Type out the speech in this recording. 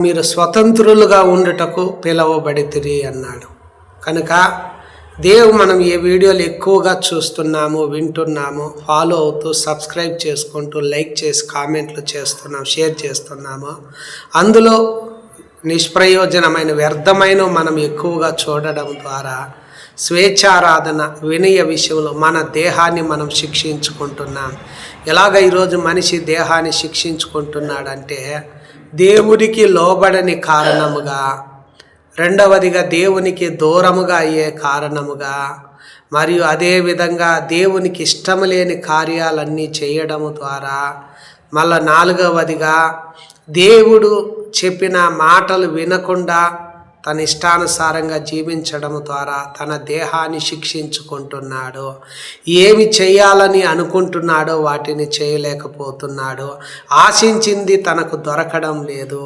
మీరు స్వతంత్రులుగా ఉండుటకు పిలవబడితిరి అన్నాడు. కనుక మనం ఏ వీడియోలు ఎక్కువగా చూస్తున్నాము, వింటున్నాము, ఫాలో అవుతూ, సబ్స్క్రైబ్ చేసుకుంటూ, లైక్ చేసి కామెంట్లు చేస్తున్నాము, షేర్ చేస్తున్నాము. అందులో నిష్ప్రయోజనమైన వ్యర్థమైన మనం ఎక్కువగా చూడడం ద్వారా స్వేచ్ఛారాధన, వినయ విషయంలో మన దేహాన్ని మనం శిక్షించుకుంటున్నాం. ఎలాగ ఈరోజు మనిషి దేహాన్ని శిక్షించుకుంటున్నాడంటే దేవునికి లోబడని కారణముగా, రెండవదిగా దేవునికి దూరముగా అయ్యే కారణముగా, మరియు అదేవిధంగా దేవునికి ఇష్టము లేని కార్యాలన్నీ చేయడము ద్వారా, మళ్ళా నాలుగవదిగా దేవుడు చెప్పిన మాటలు వినకుండా తన ఇష్టానుసారంగా జీవించడం ద్వారా తన దేహాన్ని శిక్షించుకుంటున్నాడు. ఏమి చేయాలని అనుకుంటున్నాడో వాటిని చేయలేకపోతున్నాడు. ఆశించింది తనకు దొరకడం లేదు.